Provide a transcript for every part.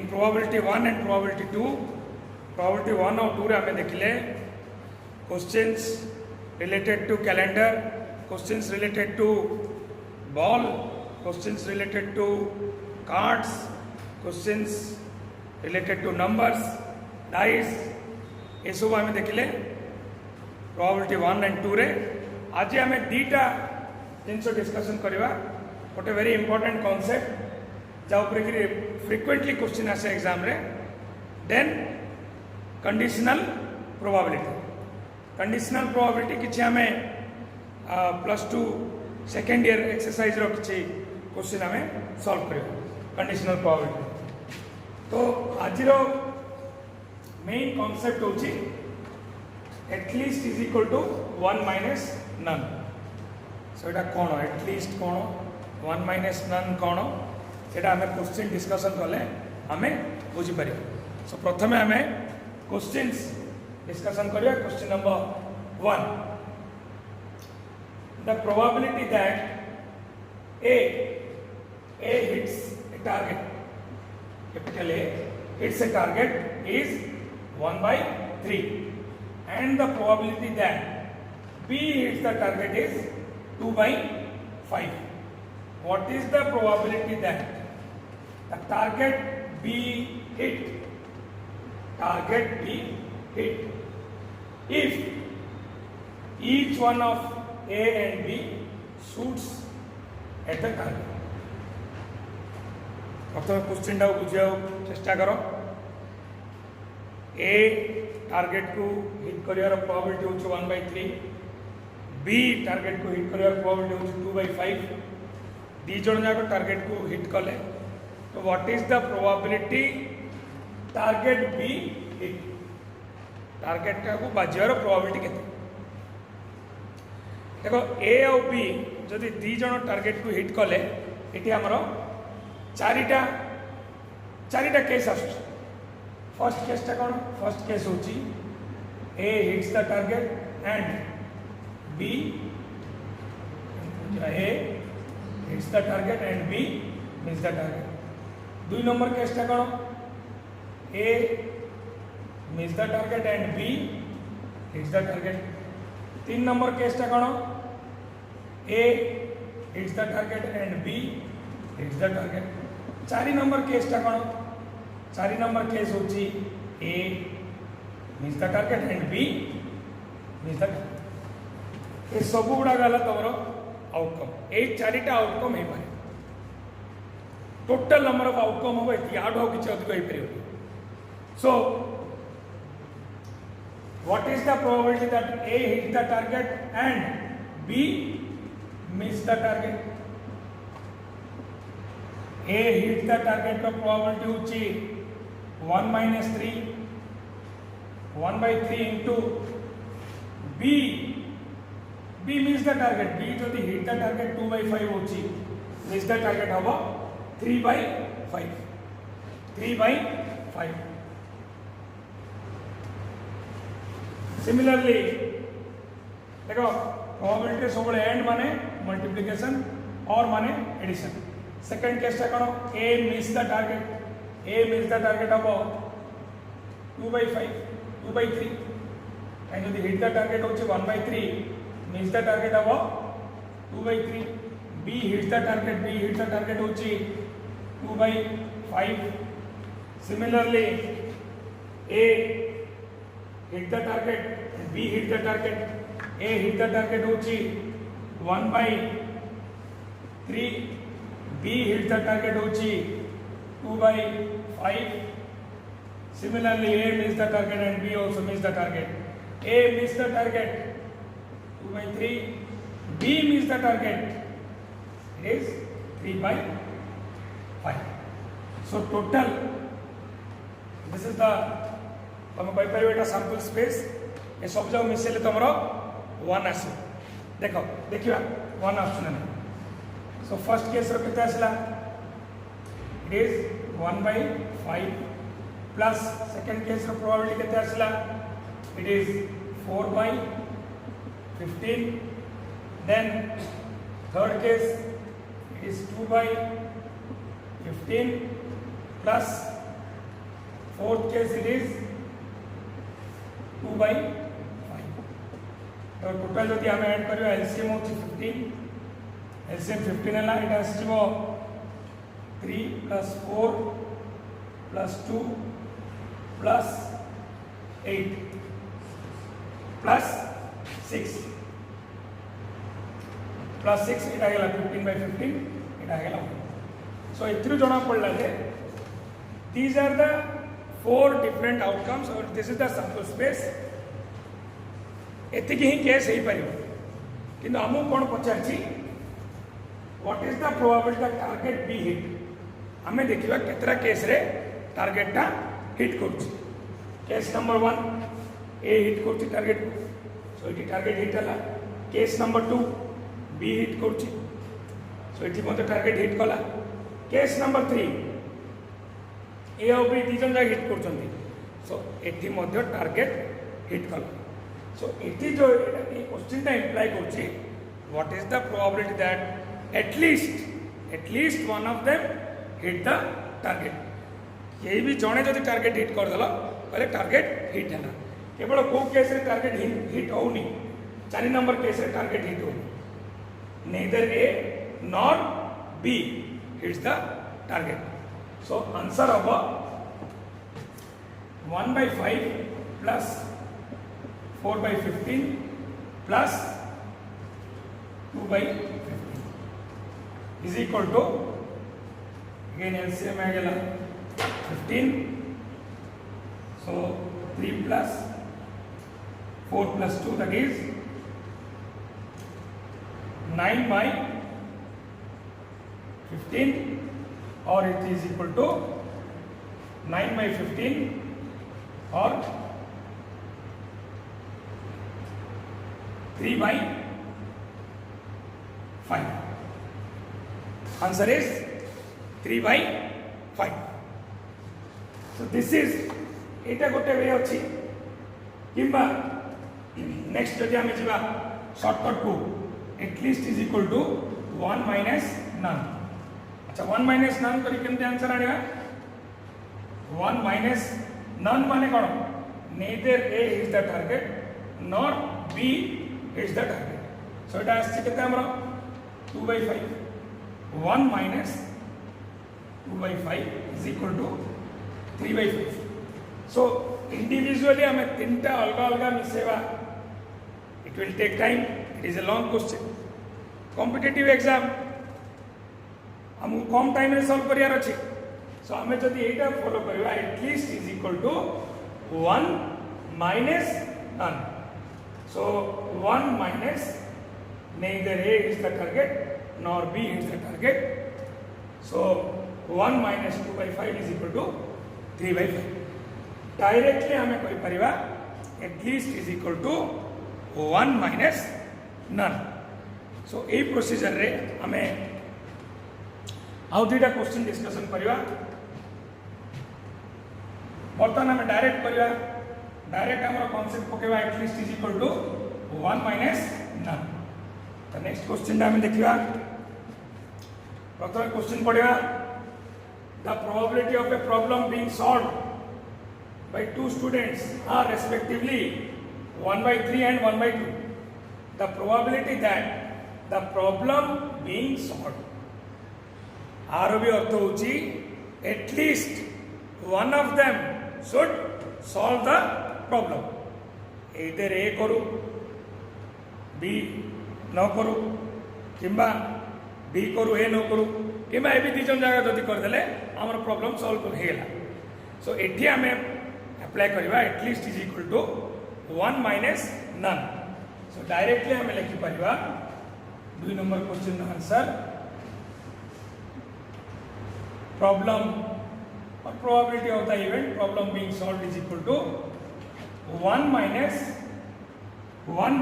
in probability 1 and probability 2, probability 1 और 2 रे हमें देखिले questions related to calendar, questions related to ball, questions related to cards, questions related to numbers, dice, ये सब हमें देखिले probability 1 and 2 रे. आज हमें दीटा जिनसे डिस्कशन करवा गोटे वेरी इंपोर्टेंट कॉन्सेप्ट जा ऊपर कि फ्रिक्वेंटली क्वेश्चन आसे एग्जाम रे. देन कंडीशनल प्रोबेबिलिटी किछि हमें +2 सेकेंड ईयर एक्सरसाइज रो किछि क्वेश्चन हमें सॉल्व करियो कंडीशनल प्रोबेबिलिटी. तो आज रो मेन कॉन्सेप्ट होछि at least is equal to 1 minus none. So एटा कोन एटलीस्ट कोन 1 माइनस नन कोन सेटा हमें क्वेश्चन डिस्कशन कले हमें बुझी पारियो. सो प्रथमे हमें क्वेश्चंस डिस्कशन करिया. Question number 1, the probability that A hits a target, capital A hits a target is 1/3, and the probability that B hits the target is 2/5. What is the probability that the target B hit if each one of A and B shoots at the target? प्रथम question टा बुझा चेष्टा करो. ए target को hit करियार probability होची 1/3, B target को hit करियार probability होची 2/5. दी जण जाक टार्गेट को हिट कले तो what is the probability target be hit, target को बाजियार प्रोबेबिलिटी केते? देखो ए और बी जदि दी जण टार्गेट को हिट कले एटी हमरो चारिटा केस आसुଛି. फर्स्ट केस टा कौन? फर्स्ट केस होची A hits the target and B A hits the target and B miss the target. 2 number case टा कौन? A miss the target and B hits the target. 3 number case टा कौन? A hits the target and B hits the target. 4 number case टा कौन? 4 number case होची A miss the target and B miss the target. ये सब गुड़ा गला तमरो outcome. ए चारिटा आउटकम हे पारे. टोटल नंबर ऑफ आउटकम हो एति आड हो किछ अधिक हे परियो. So what is the probability that A hit the target and B miss the target? A hit the target का probability होची 1 minus 3, 1/3 into B miss the target. B जो hit the target 2/5 होची, miss the target हवा 3/5. 3/5. Similarly देखो probability सब and माने multiplication और माने addition. सेकेंड केस टा कौन? ए मिस द टार्गेट हम 2/5 2/3 एंड यदि हिट द टार्गेट होची 1/3 मिस द टार्गेट हम 2/3. बी हिट द टार्गेट होची 2/5. Similarly A hit the target be hit the target. A hit the target होची 1/3, B hit the target hochi 2/5. Similarly, A missed the target and B also missed the target. A missed the target 2/3, B missed the target. It is 3/5. So total, this is the तुम कही पार एटा sample space. ये सब जो मिसेले तुमरो 1 आस. देखो देखिया 1 आसुना नहीं. So first case रो कितना आसला? It is 1/5 plus second case row probability कितना आसला? It is 4/15. Then third case it is 2/15 plus Fourth case it is 2 by 5. तो टोटल जदि आम ऐड कर एलसीएम हो 15, एलसीएम 15 है ये आसो 3 + 4 + 2 + 8 + 6 + 6 এটা গেলা 15 by 15 এটা গেলা। सो इतनी जना पड़ा जे these are the 4 different outcomes और this is the sample space. एति ही केस हो पार कि आमको कौन पचार what is the probability that target B hit. आम देखा केतरा केस रे टारगेटा हिट कर। केस नंबर 1 ए हिट कर टारगेट को, सो ये टारगेट हिट है। केस नंबर 2 बी हिट कर, सो ये मत टारगेट हिट कला। केस नंबर 3 ए और बी दीजन जाक हिट कर, सो ये टारगेट हिट कला। सो ये जो क्वेश्चन इम्प्लाई कर what is the probability that at least one of them hit the target. ये भी जड़े जब टारगेट हिट करदेल कहले टारगेट हिट है। केवल कौ केस रे टारगेट हिट होनी 4 नंबर केस रे टारगेट हिट होनी, neither A nor B hits the target. So answer of 1 by 5 plus 4 by 15 plus 2 by 15 is equal to, again LCM आ गया 15, so 3 plus 4 plus 2 that is 9 by 15 और it is equal to 9 by 15 और 3 by 5. Answer is 3 by 5. So this is एटा गोटे वे अच्छी किंबा next जदि आम जा shortcut को at least is equal to 1 minus none. अच्छा 1 माइनस नन करी केमते आंसर आनिया 1 माइनस नन माने कोन neither A is the target nor B is the target. So it आस्ति केते हमरो 2 by 5 1 minus 2 by 5 is equal to 3 by 5। So individually हमें तीनटा अलग अलग मिसेवा it will take time, it is a long question. Competitive exam हमको कम time रे सॉल्व करियार अछि, सो हमें जदि एटा फॉलो करबा at least is equal to 1 minus none. So 1 minus neither A is the target nor B is the target, so 1 minus 2 by 5 is equal to 3 by 5। Directly हमें कहि परिबा at least is equal to 1 minus none. So ए procedure रे हमें आउ दुईटा question discussion करवा। बर्तमान हमें डायरेक्ट करवा, डायरेक्ट हमारा कॉन्सेप्ट पकेवा at least is equal to 1 minus none. तो नेक्स्ट क्वेश्चन हमें देखा। प्रथम क्वेश्चन पढ़ा the probability of a problem being solved by 2 students are respectively 1 by 3 and 1 by 2. The probability that the problem being solved, आरो भी अर्थ होची at least one of them should solve the problem. either A करू B न करू किंबा B करू A न करू किंबा ए भी दीजन जगह जदि करदेले आमर प्रॉब्लम सॉल्व हो गेला। सो एठी हमें अप्लाई करवा at least is equal to 1 minus none. So directly हमें लिखि परिबा 2 नंबर क्वेश्चन आंसर प्रॉब्लम और probability of the event problem being solved is equal to 1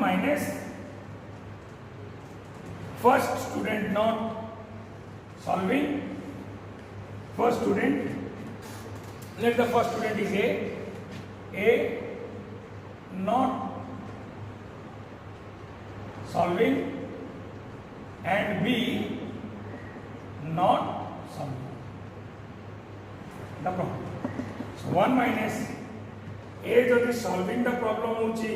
minus first student not solving, first student let the first student is A not solving and B not solving the problem. So 1 minus a जदि solving the problem होची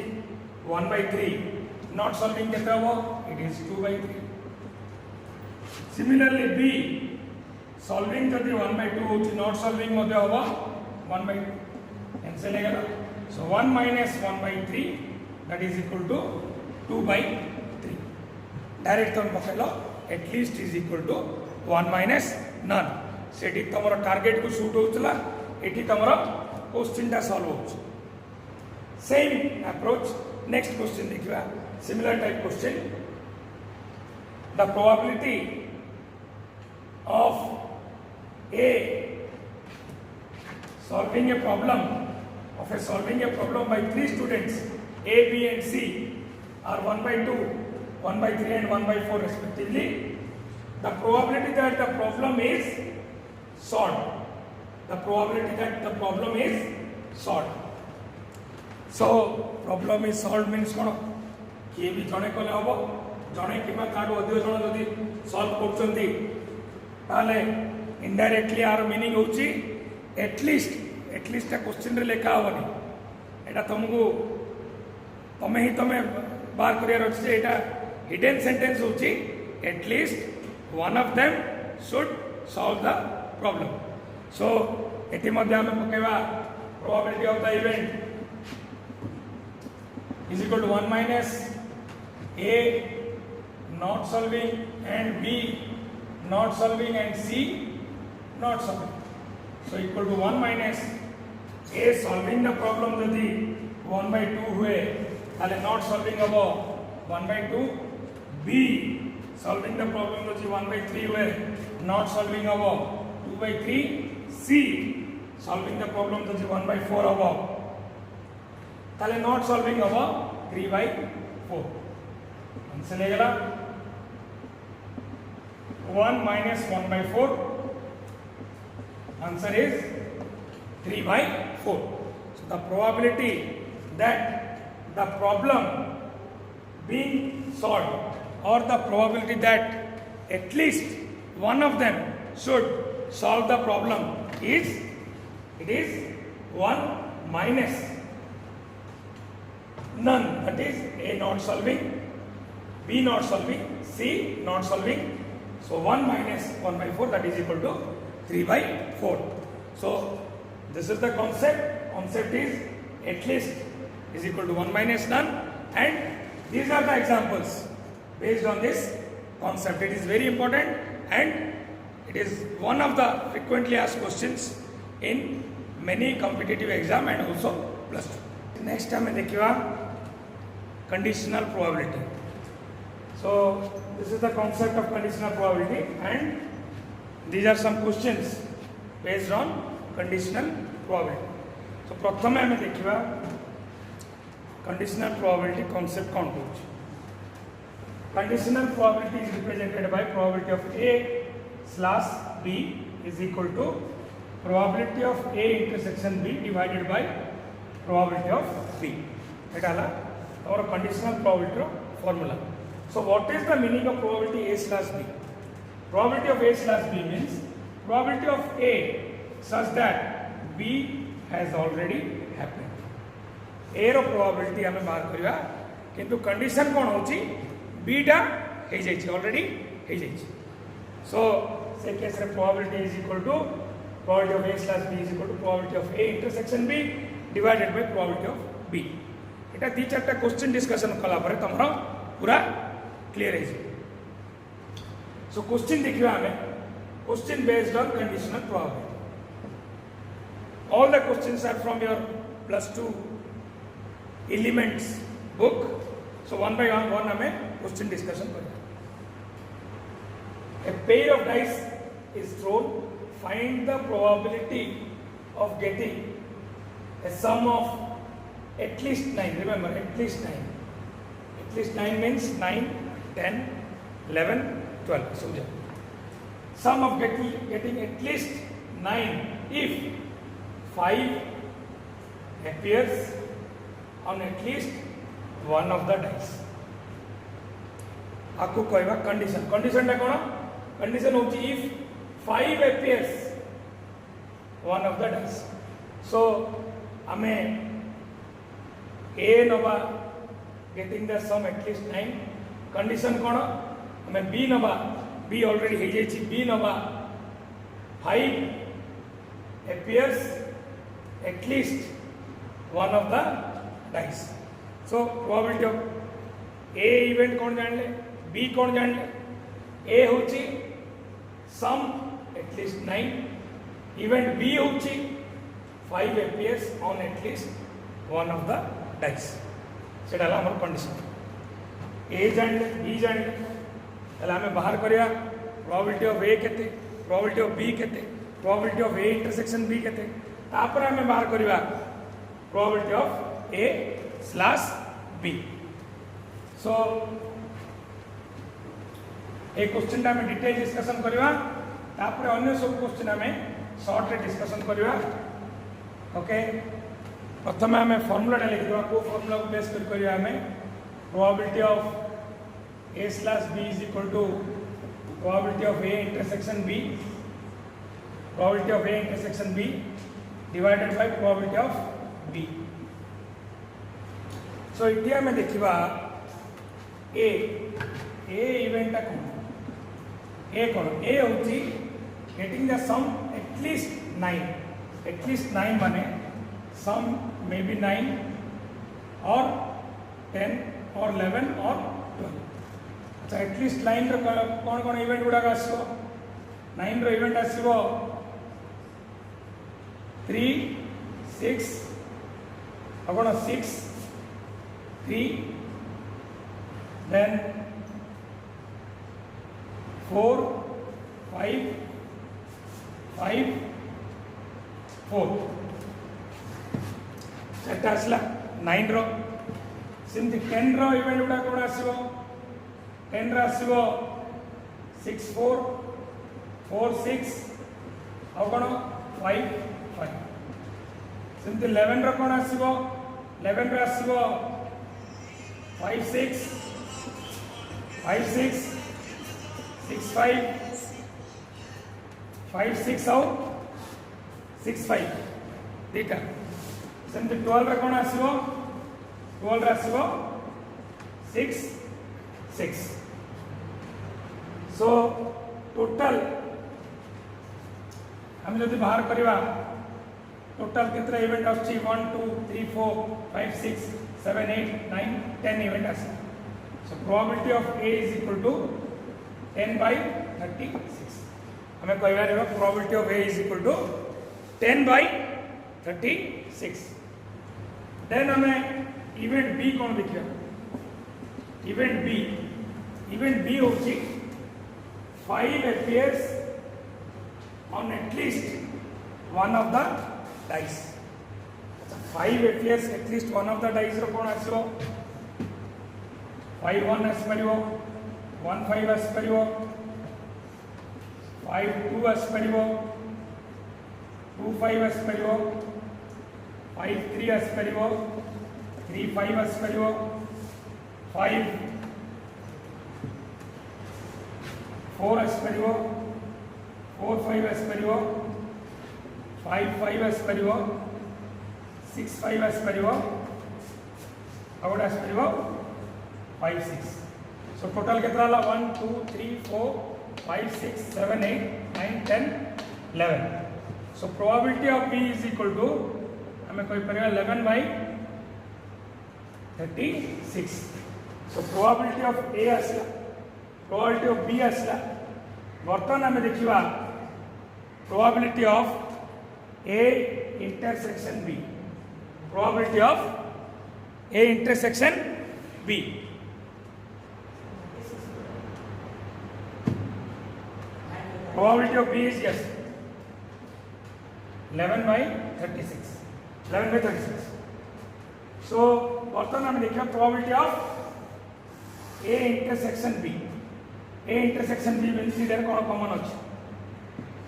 1/3 not solving केते हबो it is 2/3 similarly b solving जदि 1/2 होची not solving मध्ये हबो 1/2 cancel हो गया so 1 minus 1/3 that is equal to 2/3 direct तुम पकड़ो at least is equal to 1 minus none सेठी तमरो टारगेट को शूट होचला एठी तमरो क्वेश्चन टा सॉल्व होच सेम अप्रोच नेक्स्ट क्वेश्चन देखिबा similar type question the probability of a solving a problem by 3 students a b and c are 1/2 1/3 and 1/4 respectively the probability that the problem is solved so problem is solved means kono kiye bi jane kole hobo jane kiba taru adhiyo jana jodi solve korchonti tale indirectly our meaning hochi at least a question रे लेखा होनी एटा तुमको तमे बार career अछि एटा hidden sentence होची at least one of them should solve the problem so एति मध्ये हम पकेवा probability of the event is equal to 1 minus a not solving and b not solving and c not solving so equal to 1 minus a solving the problem जदि 1/2 हुए ताले not solving हबो 1/2 b solving the problem जदि 1/3 हुए not solving हबो 2/3 c solving the problem जदि 1/4 हबो ताले not solving हबो 3/4 आंसर ले गला 1 minus 1/4 answer is 3/4 so the probability that the problem being solved or the probability that at least one of them should solve the problem is 1 minus none that is a not solving b not solving c not solving so 1 minus 1/4 that is equal to 3/4 so this is the concept is at least is equal to 1 minus none and these are the examples based on this concept it is very important and it is one of the frequently asked questions in many competitive exam and also plus 2 next time देखिवा conditional probability so this is the concept of conditional probability and these are some questions based on conditional probability so प्रथमे हमें देखिवा conditional probability concept कौन होची conditional probability is represented by probability of a slash b is equal to probability of a intersection b divided by probability of b eta ala our conditional probability formula so what is the meaning of probability a slash b probability of a slash b means probability of a such that b has already happened a row probability हमें बाहर करिवा किंतु condition कोन होची b टा हे जाइछि already हे जाइछि so से case रे probability is equal to probability of a slash b is equal to probability of a intersection b divided by probability of b Etah the चारटा question discussion कला परे तमरो पूरा clear है so question देखिबा हमें question based on conditional probability all the questions are from your plus 2 elements book so one by one हमें question discussion करें a pair of dice is thrown find the probability of getting a sum of at least 9 remember at least 9 means 9 10 11 12 so sum of getting at least 9 if 5 appears on at least one of the dice आपको कहवा condition टा कोन condition होची if 5 appears one of the dice सो आमे ए नवा getting the sum at least 9 condition कोन आमे बी नवा बी ऑलरेडी हे जाई बी नवा 5 appears at least one of the dice. So probability of A event कौन जान ले, B कौन जान ले. A होची sum at least 9, event B होची 5 appears on at least one of the dice. सेटा ला हमर कंडीशन. A जान ले, B जान ले, तला हमें बाहर करिया probability of A केते, probability of B केते, probability of A intersection B केते. तापर हमें बाहर करिया probability of A slash B. So एक क्वेश्चन टा में डिटेल डिस्कशन करिवा तापर अन्य सब क्वेश्चन हमें शॉर्ट रे डिस्कशन करिवा. ओके प्रथम हमें फार्मूला टा लिख देबा को फार्मूला को बेस कर करिवा हमें probability of A slash B is equal to probability of A intersection B, probability of A intersection B divided by probability of B. सो इटी आम देखा ए इवेंटा कौन ए हूँ गेटिंग द सम एटलिस्ट 9 माने सम मे बी 9 और 10 और 11 और 12. अच्छा एटलिस्ट 9 कौन कौन इवेंट गुड़ाक आसो 9 रो इवेंट आसो 3 6 कौन 6 3 then 4 5 5 4 सेटा आसला 9 रो सिमती 10 रो इवेंट गुड़ा कौन आसो 10 रो आसो 6 4 4 6 और कौन 5 5 सिमती 11 रो कौन आसो 11 रो आसो 5 6 5 6 6 5 5 6 और 6 5 दीटा सेमती 12 रे कौन आसो 12 रे आसो 6 6. सो टोटल हम जब बाहर करवा टोटल कितना इवेंट आछी 1 2 3 4 5 6 7 8 9 10 इवेंट आछी. So probability of A is equal to 10 by 36. हमें कहवा देबा probability of A is equal to 10 by 36. Then हमें इवेंट B कौन देखिए इवेंट B होची 5 appears on at least one of the dice. 5 appears at least one of the dice रो कौन आसो 5 1 आस परिवो 1 5 आस परिवो 5 2 आस परिवो 2 5 आस परिवो 5 3 आस परिवो 3 5 आस परिवो 5 4 आस परिवो 4 5 आस परिवो 5 5 आस परिवो 6 5 आस परिवो और आस परिवो 5 6. सो टोटल कितना ला 1 2 3 4 5 6 7 8 9 10 11. So probability of B is equal to हमें कोई परिवार 11 by 36. So probability of A आसला probability of B आसला. बर्तमान हमें देखिवा probability of A intersection B. Probability of A intersection B. Probability of B is yes 11 by 36. 11 by 36. So बर्तमान हमें देखिए probability of A intersection B. A intersection B means इधर कौन कॉमन अच्छी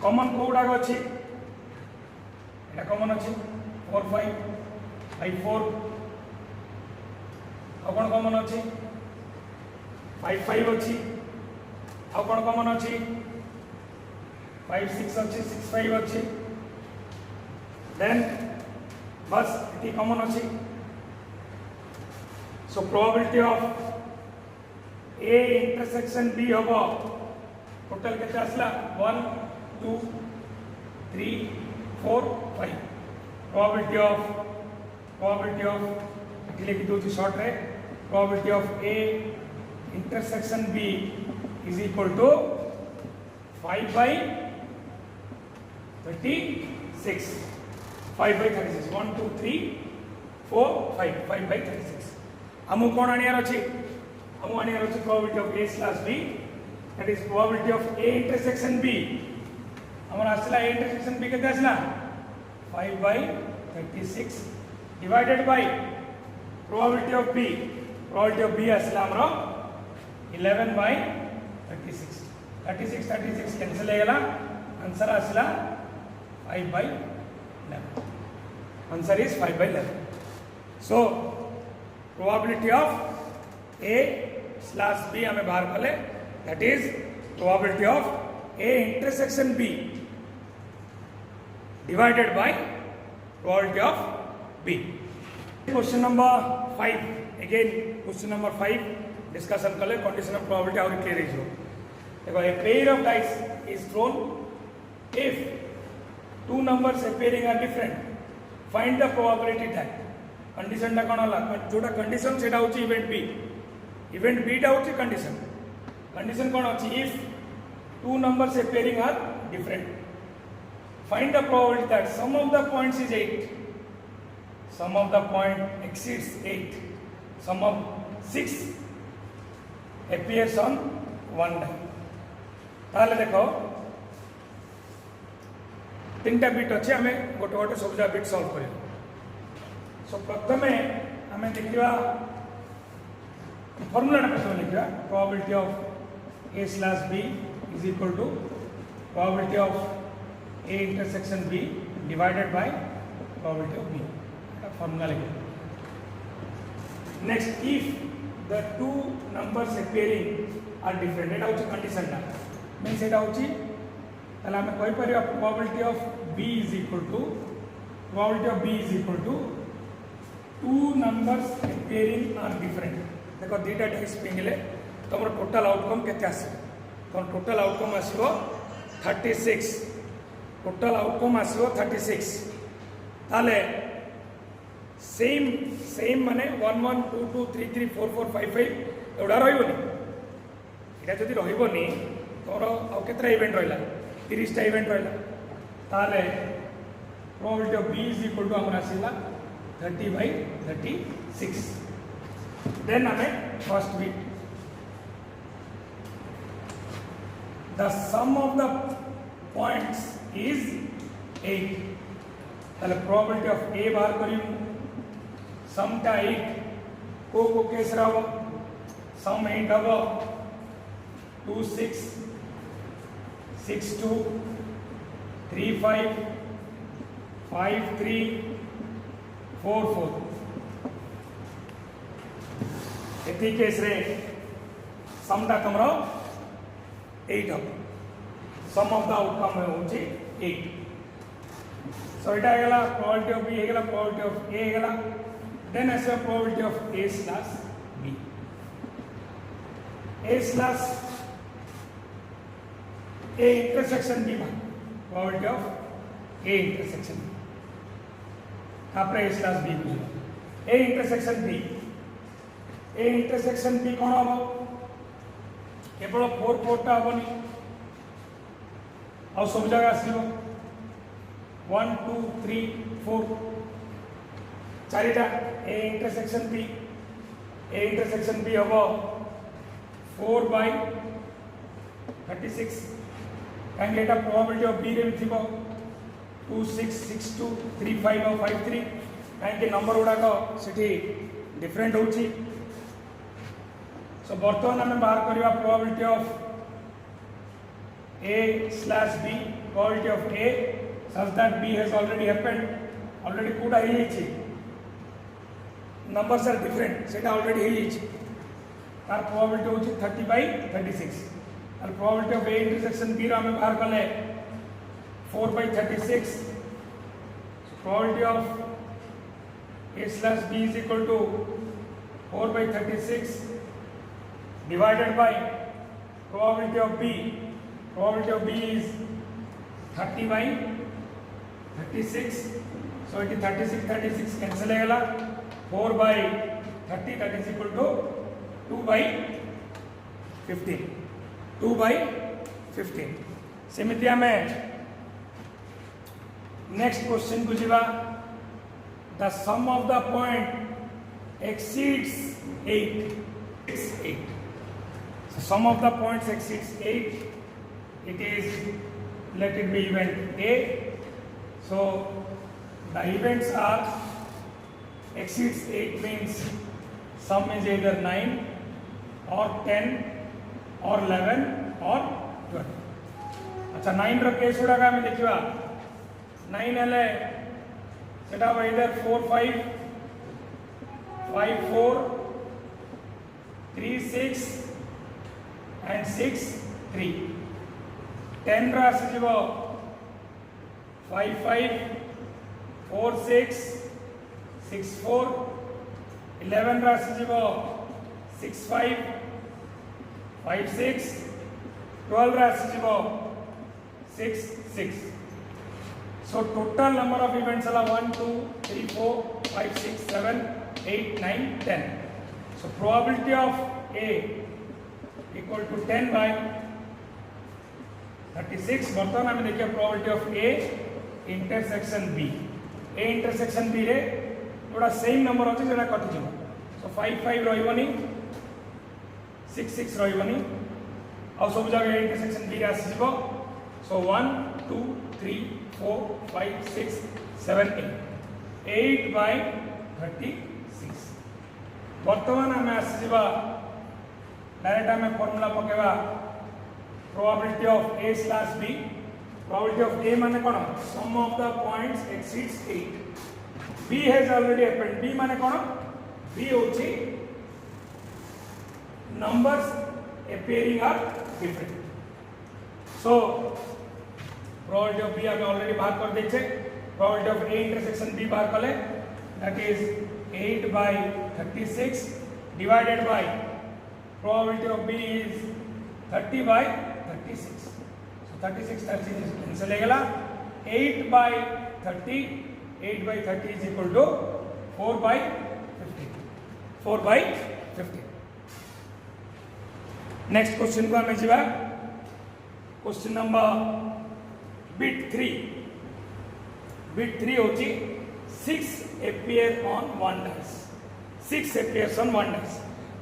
कॉमन कोड़ा अच्छी এটা কমন আছে 4 5 5 4 ଆଉ কোন কমন আছে 5 5 ଅଛି ଆଉ কোন কমন ଅଛି 5 6 ଅଛି 6 5 ଅଛି देन बस ये कॉमन अच्छी so probability of A intersection B हम टोटल के आसला 1 2 3 4 5 प्रोबेबिलिटी ऑफ लिख दूसरी शॉर्ट रे probability of A intersection B is equal to 5 by 36 5 by 36 1 2 3 4 5 5 by 36 हमको कौन आनियार अच्छी हमको आनियार अच्छी probability of A slash B that is probability of A intersection B हमारा असला ए इंटरसेक्शन बी कितना असला 5 by 36 divided by probability of B असला हमरा 11 by 36 36 कैंसिल आएगा आंसर असला 5 by 11 answer is 5 by 11 so probability of A slash B हमें बाहर कले that is probability of A intersection B divided by probability of B question number 5 again question number 5 discussion कले condition of probability और clear हो देखो a pair of dice is thrown if two numbers appearing are different find the probability that condition टा कोन होला जोटा condition सेटा होची event B टा होची कंडीशन कोन होची if two numbers appearing are different find the probability that sum of the points is 8 sum of the point exceeds 8 sum of 6 appears on one die ताले देखो तीन टा बिट अच्छे हमें गोटे गोटे सबजा बिट सॉल्व करियो सो प्रथमे हमें देखिवा फॉर्मूला टा प्रथमे लिखिवा probability of A slash B is equal to probability of A intersection B divided by probability of B formula लिखिवा next if the two numbers appearing are different एटा होची कंडीशन टा means एटा होची ताले हमें कोई परिया probability of B is equal to two numbers appearing are different देखो दीटा dice Pingle तमर टोटल आउटकम केते आसे तो टोटल आउटकम आसीबो 36 टोटल आउटकम आसीबो 36 ताले सेम माने 1 1 2 2 3 3 4 4 5 5 एवडा रहिबोनी एटा जदि रहिबोनी तोर आ केतरा इवेंट रहिला 30 टा इवेंट रहिला ताले probability of B is equal to हमरा आसीला 30 by 36 देन हमें first bit the sum of the points is 8 ताले प्रोबेबिलिटी ऑफ ए बाहर करियो सम टा 8 को केस रहबो सम 8 हबो 2 6 6 2 3 5 5 3 4 4 एती केस रे सम टा तमरो 8 हबो सम ऑफ द आउटकम होची 8 सो एटा गेला प्रोबेबिलिटी ऑफ बी गेला प्रोबेबिलिटी ऑफ ए गेला then as a probability of a slash b a slash a intersection b probability of a intersection b आपरे a slash b बुझो a intersection b कोन हबो केवल 4 4 टा हबोनी आ सब जगह आसीबो 1 2 3 4 चारिटा ए इंटरसेक्शन बी हम 4 by 36 कहीं प्रोबेबिलिटी ऑफ बी रे भी 2 6 6 2 3 5 और 5 3 कहीं नंबर गुड़ाक से डिफरेंट होची सो बर्तमान आम बाहर करवा probability of A slash B probability of A such that B has already happened already कोडा ही numbers are different सेटा ऑलरेडी है तार प्रोबेबिलिटी होची 30 by 36 और probability of A intersection B रा में बाहर करले 4 by 36 probability of A slash B is equal to 4 by 36 divided by probability of B. Probability of B is 30 by 36. So it is 36 cancel agala. 4 by 30, that is equal to 2 by 15. 2 by 15. सेमिति आमे next question को जीवा. The sum of the point exceeds 8. It's 8. So sum of the points exceeds 8. It is, let it be event A. So the events are exceeds 8 means sum is either 9 or 10 or 11 or 12. अच्छा 9 रो case गुड़ा का मैं देखिवा 9 हेले सेटा either 4 5 5 4 3 6 and 6 3. 10 row आसीजिवो 5 5 4 6 6 4. 11 row आसीजिवो 6 5 5 6. 12 row आसीजिवो 6 6. So total number of events are 1 2 3 4 5 6 7 8 9 10. So probability of A equal to 10 by 36. बर्तमान आम देखिए probability of A intersection B. A intersection B रे थोड़ा सेम नंबर अच्छे जो कटि जीव. So 5 5 रही 6 6 रही आउ सब जगह A intersection B रे आसीजिव. So 1 2 3 4 5 6 7 8. 8 by 36. बर्तमान आम आसीजिवा डायरेक्ट आम formula पकेवा probability of A slash B. Probability of A माने कौन? Sum of the points exceeds 8. B has already happened. B माने कौन? B होची numbers appearing are different. So probability of B आगे already बाहर कर देचे. Probability of A intersection B बाहर कले. That is 8 by 36 divided by probability of B is 30 by 36. So 36 cancel agala. 8 by 30. 8 by 30 is equal to 4 by 15. 4 by 15. Next question को हमें जीवा. Question number bit 3. Bit 3 होची 6 appear on one dice. 6 appears on one dice.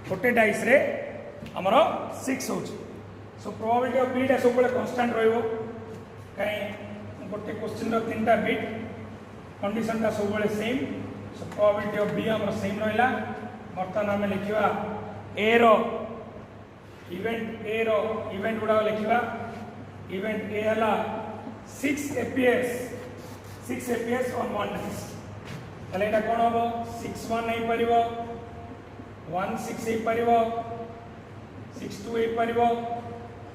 गोटे dice रे हमारा 6 होची. So probability of bit सब बड़े constant रहिबो. कहीं गोटे क्वेश्चन रो तीनटा बिट कंडीशन का सब बड़े same. So probability of B हमर सेम रहला. बर्तमान हमें लिखिबा A रो इवेंट गुड़ा लिखिबा. इवेंट A हला 6 appears on one dice. ताले एटा कोन होबो 6 1 नहीं परिबो 1 6 नहीं परिबो 6 2 नहीं परिबो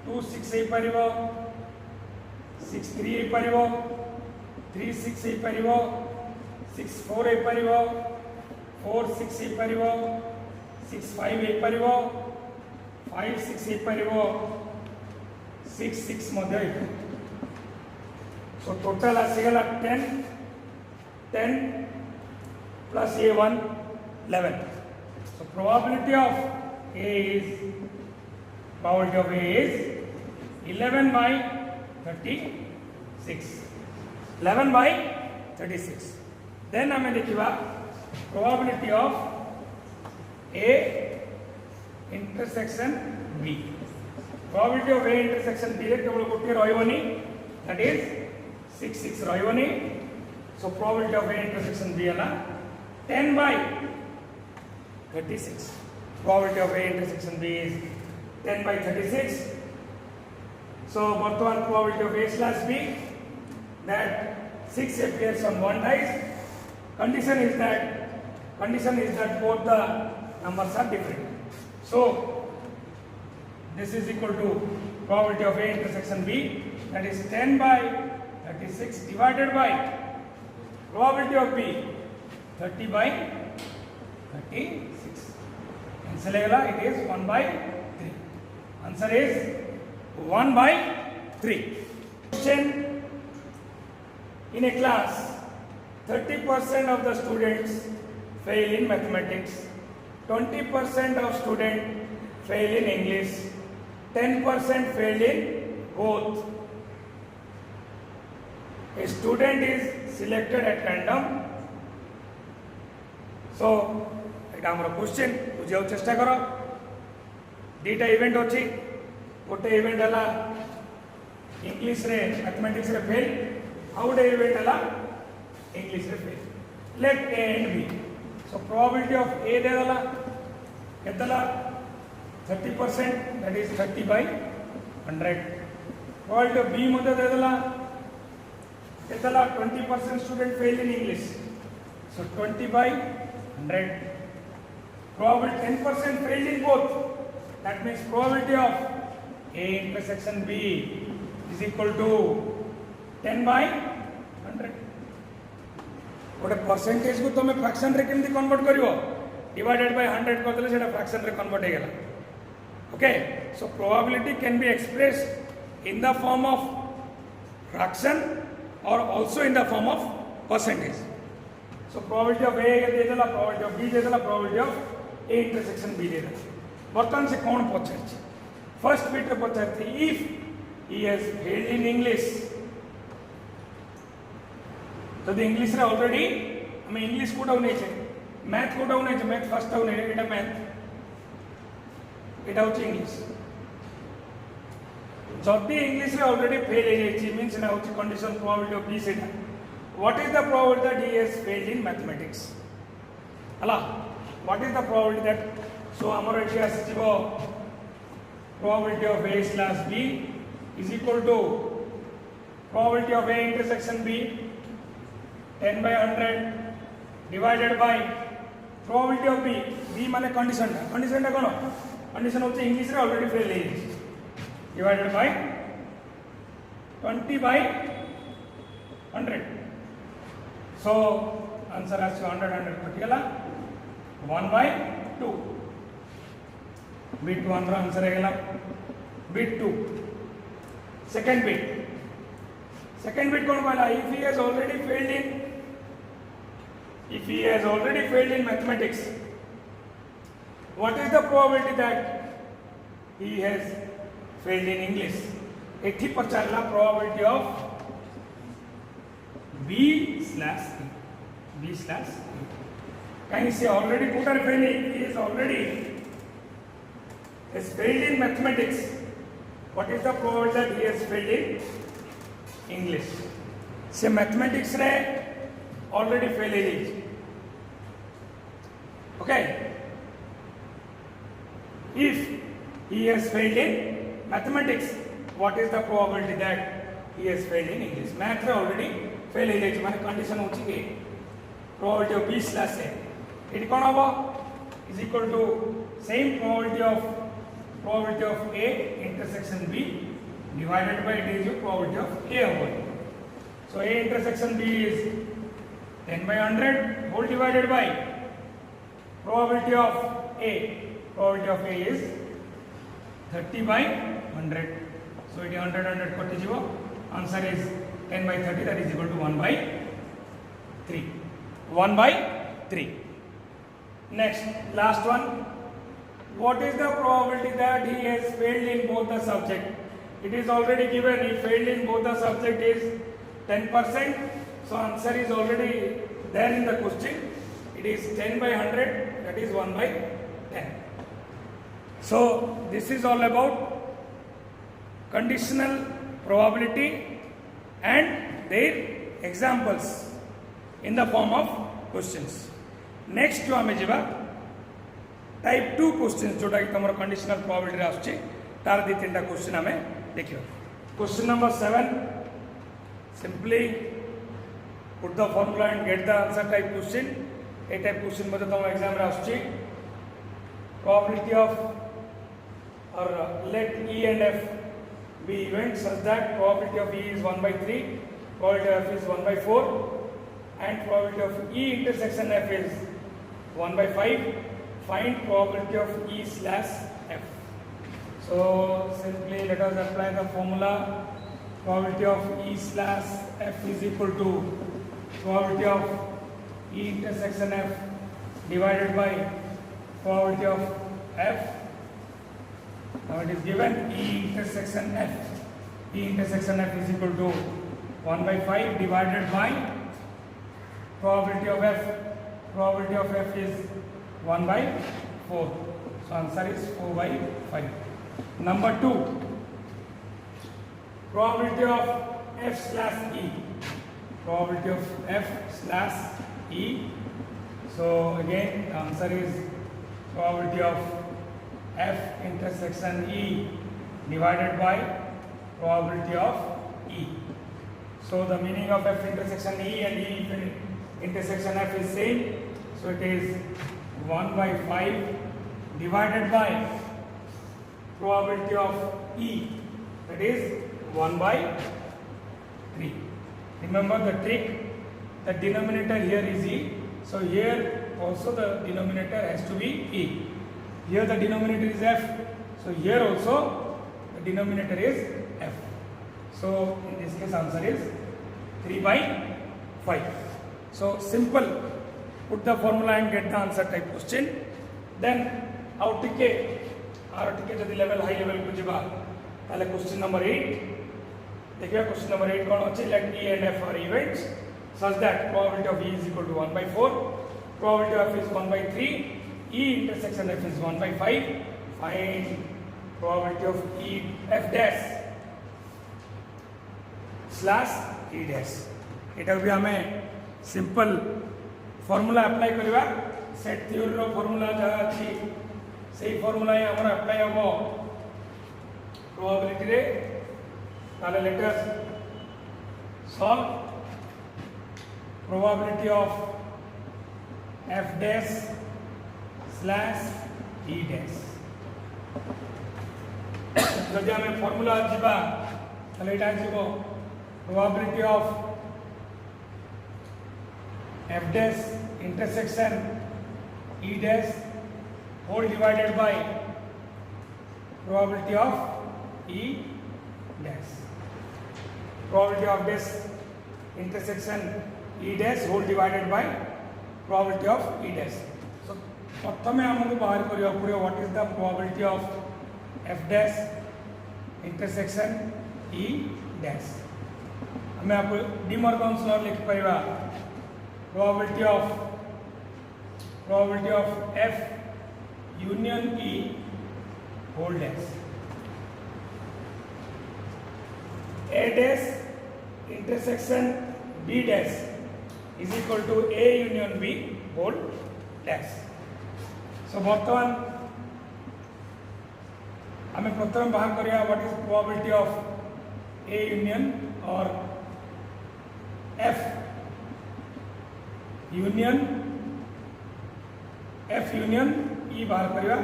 2 6 नहीं परिबो 6 3 नहीं परिबो 3 6 नहीं परिबो 6 4 नहीं परिबो 4 6 नहीं परिबो 6 5 नहीं परिबो 5 6 नहीं परिबो 6 6 मध्ये. So total आसीगला 10 plus A1 11. So probability of A is 11 by 36. 11 by 36. Then हमें देखिबा probability of A intersection B. Probability of A intersection B रे केवल गोटे रहिबोनी, that is 6 6 रहिबोनी. So probability of A intersection B है 10 by 36. Probability of A intersection B is 10 by 36. So बर्तमान probability of A slash B, that 6 appears on one dice. Condition is that both the numbers are different. So this is equal to probability of A intersection B, that is 10 by 36 divided by probability of B 30 by 36. Cancel it is 1 by 3. Answer is 1 by 3. Question: in a class, 30% of the students fail in mathematics, 20% of students fail in English, 10% fail in both. A student is selected at random. So এটা আমার question বুঝাও চেষ্টা কর। দুইটা event ଅଛି, ଗୋଟେ event ହେଲା English রে ম্যাথমেটিক্স রে ফেল, ଆଉ ଗୋଟେ ଇଭେଣ୍ଟ ହେଲା ଇଂଲିଶ ରେ fail. Late A and B. So probability of A ଦେଇଦେଲା କେତେ ହେଲା 30%, that is 30 by 100. Probability of B ମଧ୍ୟ ଦେଇଦେଲା କେତେ ହେଲା 20% student fail in English, so 20 by 100. Probability 10% failed in both, that means probability of A intersection B is equal to 10 by 100. गोटे percentage को तुम फ्रैक्शन रे केमती कन्वर्ट करिवो, डिवाइडेड बाय 100 करदेले सेटा फ्रैक्शन रे कन्वर्ट हेगला। Okay, so probability can be expressed in the form of fraction और also in the form of percentage. So probability of A दे देला, प्रोबेबिलिटी ऑफ बी दे देला, probability of A intersection B दे देला। बर्तमान से कौन पचारछि, फर्स्ट बिट रे पचारछि if he has failed in English. যদি ইংলিশরে অলরেডি আমি ইংলিশ কোটাও নেইছে, ম্যাথ কোটাও নেইছে, ম্যাথ ফার্স্টটাও নেই, এটা ম্যাথ, এটা হচ্ছে ইংলিশ। যদি ইংলিশরে অলরেডি ফেল হয়ে যাইছি মিন্স এটা হচ্ছে কন্ডিশন প্রবাবিলিটি অফ বি সেটা। What is the probability that he has failed in mathematics হলা, what is the probability that. So আমার এটি আসিব probability of A slash B is equal to probability of A intersection B 10 by 100 divided by probability of B। B माने condition टा कोन, condition होचे English रे already fail हे divided by 20 by 100। So answer आस 100 कटिगला 1 by 2। बिट 1 रो answer हेगला बिट 2। सेकंड बिट कोन कहला, if he has already failed in mathematics, what is the probability that he has failed in English? एठी पचारला probability of B slash A, कहीं से already कोटर फेलिंग, he is already has failed in mathematics. What is the probability that he has failed in English? से mathematics रे already fail है। Okay, if he has failed in mathematics, what is the probability that he has failed in English? Math रे already fail है माने condition होची के probability of B slash A it कोन हबो is equal to same probability of A intersection B divided by it is probability of A हबो। So A intersection B is 10 by 100 whole divided by probability of A. Probability of A is 30 by 100. So it is 100 कटि जीवो, answer is 10 by 30, that is equal to 1 by 3. 1 by 3. Next, last one. What is the probability that he has failed in both the subject? It is already given, he failed in both the subject is 10%. So answer is already there in the question. It is 10 by 100, that is 1 by 10. So this is all about conditional probability and their examples in the form of questions. Next जो आमे जीवा type 2 question जोटा कि तमर conditional probability रे आछे तार दी तीनटा क्वेश्चन आमे देखियो। Question number 7, simply put the formula and get the answer type question. A type question मध्ये तम एग्जाम रे आछे probability of or let E and F be events such that probability of E is 1 by 3, probability of F is 1 by 4 and probability of E intersection F is 1 by 5. Find probability of E slash F. So simply let us apply the formula. Probability of E slash F is equal to probability of E intersection F divided by probability of F. Now it is given E intersection F. E intersection F is equal to 1 by 5 divided by probability of F. Probability of F is 1 by 4. So answer is 4 by 5. Number 2. Probability of F slash E. Probability of F slash E. So again the answer is probability of F intersection E divided by probability of E. So the meaning of F intersection E and E intersection F is same. So it is 1 by 5 divided by probability of E, that is 1 by 3. Remember the trick, the denominator here is E. So here also the denominator has to be E. Here the denominator is F. So here also the denominator is F. So in this case answer is 3 by 5. So simple, put the formula and get the answer type question. Then how to get जदि level high level को जिबा ताले question number 8 देखिए question number 8 कोन अछि late E and F are events such that probability of E is equal to 1 by 4, probability of F is 1 by 3, E intersection F is 1 by 5. Find probability of E F dash slash E dash. एटा भी हमें simple formula apply करबा set theory रो formula जहा अछि सेही formula ही हमरा apply हबो probability रे ताले let us solve probability of F dash slash E dash. जदि हमें फॉर्मूला जिबा ताले एटा जिवो probability of F dash intersection E dash whole divided by probability of E dash. Probability of dash intersection E dash whole divided by probability of E dash. So प्रथमे हमको बाहर करिया पड़ियो what is the probability of F dash intersection E dash. हमें आपको D Morgan's law लिख परिबा probability of F union E whole dash. A dash intersection B dash is equal to A union B whole dash. So बर्तमान हमें प्रथम बाहर करिया what is probability of A union or F union F union E बाहर करिया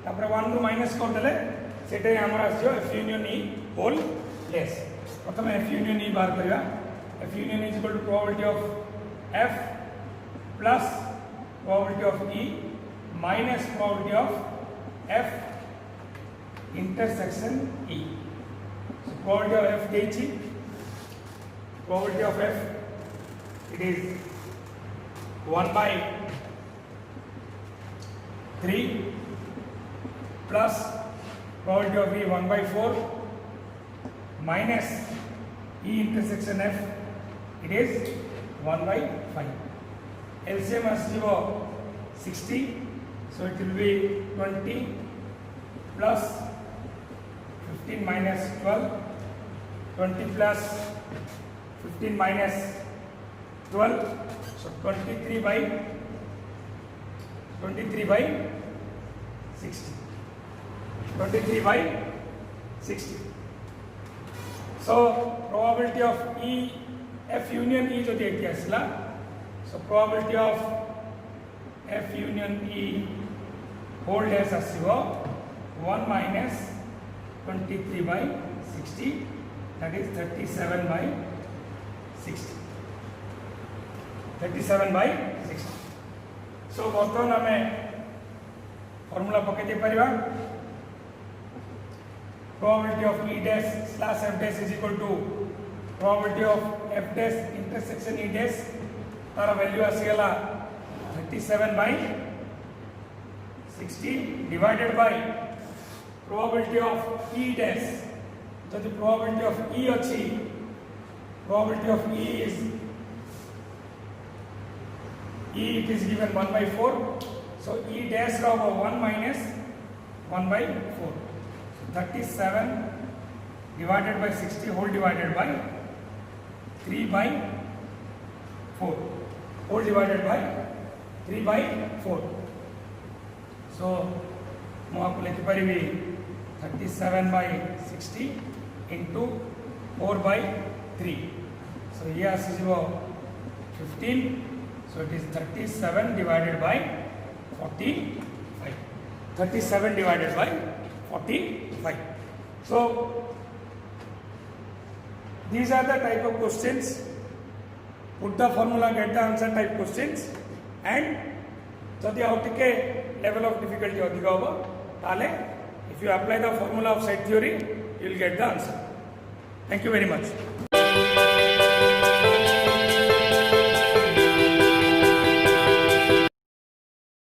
तापर 1 नु minus कर देले सेटे हमरा आछियो F union E whole dash. प्रथम F union E बाहर करिया F union is equal to probability of F plus probability of E minus probability of F intersection E. So probability of F देछि probability of F it is 1 by 3 plus probability of E 1 by 4 minus E intersection F it is 1 by 5. LCM has 60, so it will be 20 plus 15 minus 12, 20 plus 15 minus 12. So 23 by 60. 23 by 60. So probability of E F union E जो देखिए असला. So probability of F union E whole dash asibo 1 minus 23 by 60, that is 37 by 60. 37/60. So बर्तमान आम formula पकई पारिबा probability of E dash slash F dash is equal to probability of F dash intersection E dash तार value आसीगला 37/60 divided by probability of E dash. जदि probability of E अच्छी probability of E is it is given 1/4, so E dash of 1 minus 1/4. 37 divided by 60 whole divided by 3/4 whole divided by 3/4. So ମୁଁ आपको लिखिपारि 37/60 into 4/3. So ये आसीଯିବ 15. So it is 37 divided by 45. 37 divided by 45. So these are the type of questions. Put the formula, get the answer type questions. And जदि आउ टिके level of difficulty अधिक होबो ताले if you apply the formula of set theory you will get the answer. Thank you very much.